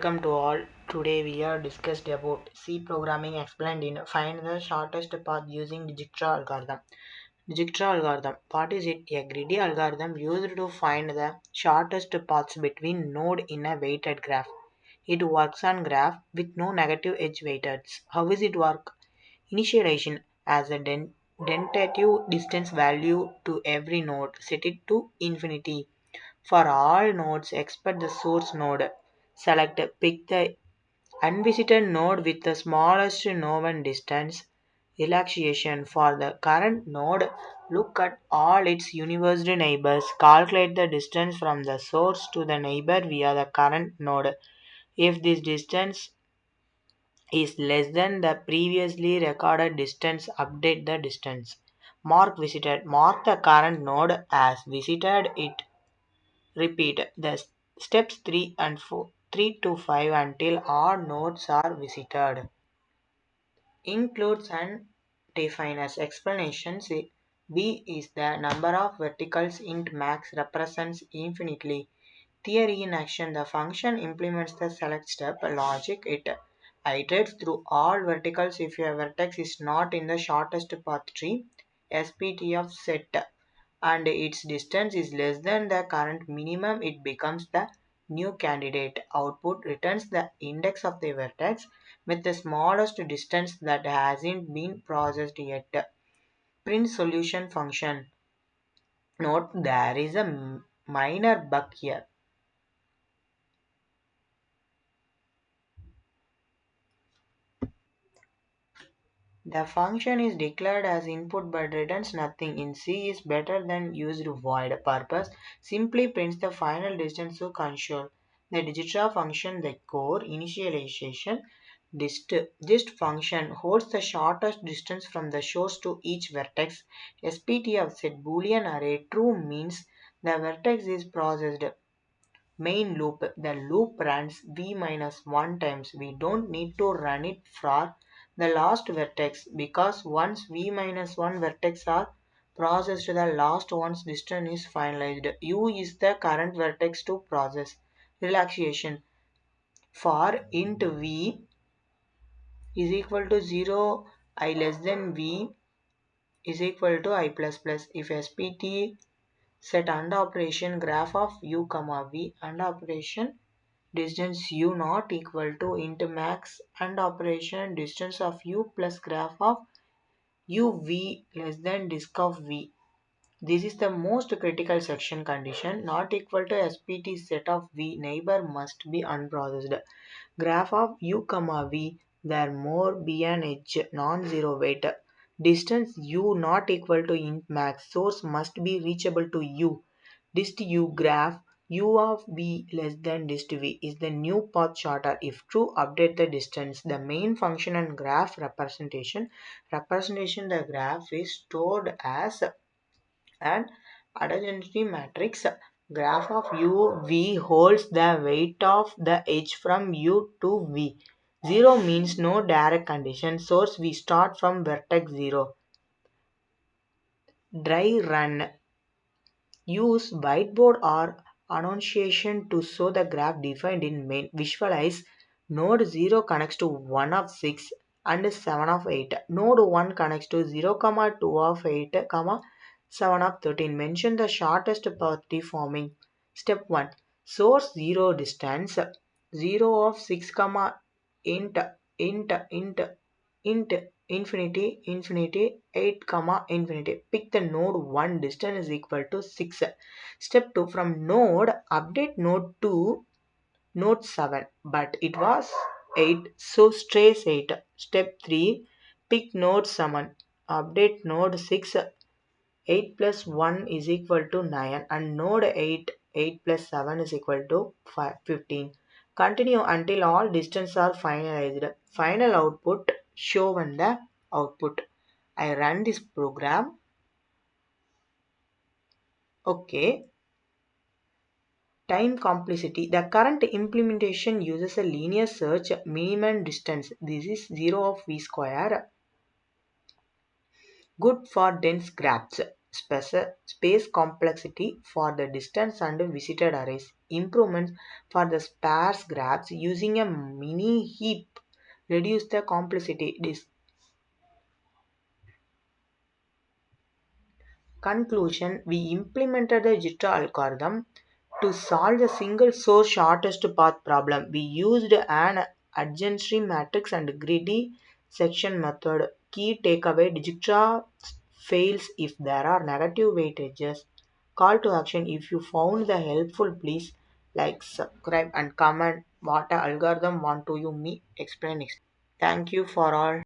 Welcome to all. Today we are discussed about C programming explained in find the shortest path using Dijkstra algorithm. Dijkstra algorithm. What is it? A greedy algorithm used to find the shortest paths between node in a weighted graph. It works on graph with no negative edge weights. How does it work? Initialization as a tentative distance value to every node. Set it to infinity. For all nodes except the source node, pick the unvisited node with the smallest known distance. Relaxation for the current node, look at all its universe neighbors. Calculate the distance from the source to the neighbor via the current node. If this distance is less than the previously recorded distance, update the distance. Mark visited. Mark the current node as visited. It repeat the steps 3 and 4, 3 to 5 until all nodes are visited. Includes and defines explanations. B is the number of verticals int max represents infinitely. Theory in action. The function implements the select step logic. It iterates through all verticals if a vertex is not in the shortest path tree. SPT of set and its distance is less than the current minimum, it becomes the new candidate. Output returns the index of the vertex with the smallest distance that hasn't been processed yet. Print solution function. Note there is a minor bug here. The function is declared as input but returns nothing. In C is better than used void purpose. Simply prints the final distance to console. The Dijkstra function, the core initialization dist function holds the shortest distance from the source to each vertex. SPT of set Boolean array true means the vertex is processed. Main loop. The loop runs v minus 1 times. We don't need to run it for the last vertex because once v minus 1 vertex are processed, the last one's distance is finalized. U is the current vertex to process. Relaxation. For int v is equal to 0, I less than v is equal to I plus plus. If SPT set AND operation graph of u comma v AND operation distance u not equal to int max and operation distance of u plus graph of u v less than disk of v. This is the most critical section condition. Not equal to SPT set of v neighbor must be unprocessed. Graph of u comma v there more be an edge non-zero weight. Distance u not equal to int max source must be reachable to u. Dist u graph u of v less than dist v is the new path shorter. If true, update the distance. The main function and graph representation. The graph is stored as an adjacency matrix. Graph of u v holds the weight of the edge from u to v. 0 means no direct condition. Source we start from vertex 0. Dry run. Use whiteboard or annotation to show the graph defined in main. Visualize node 0 connects to 1 of 6 and 7 of 8. Node 1 connects to 0, 2 of 8, 7 of 13. Mention the shortest path deforming. Step 1. Source 0 distance 0 of 6, int int int int infinity 8 infinity. Pick the node 1 distance is equal to 6. Step 2, from node update node to node 7 but it was 8 so trace 8. Step 3, pick node 7 update node 6. 8 plus 1 is equal to 9 and node 8 8 plus 7 is equal to 15. Continue until all distances are finalized. Final output shown the output. I run this program. Okay. Time complexity. The current implementation uses a linear search minimum distance. This is 0 of v square. Good for dense graphs. Space complexity for the distance and visited arrays. improvements for the sparse graphs using a mini heap reduce the complexity. Conclusion: we implemented the Dijkstra algorithm to solve the single source shortest path problem. We used an adjacency matrix and greedy section method. Key takeaway: Dijkstra fails if there are negative weightages. Call to action: if you found the helpful, please like, subscribe, and comment what algorithm want to you me explain next. Thank you for all.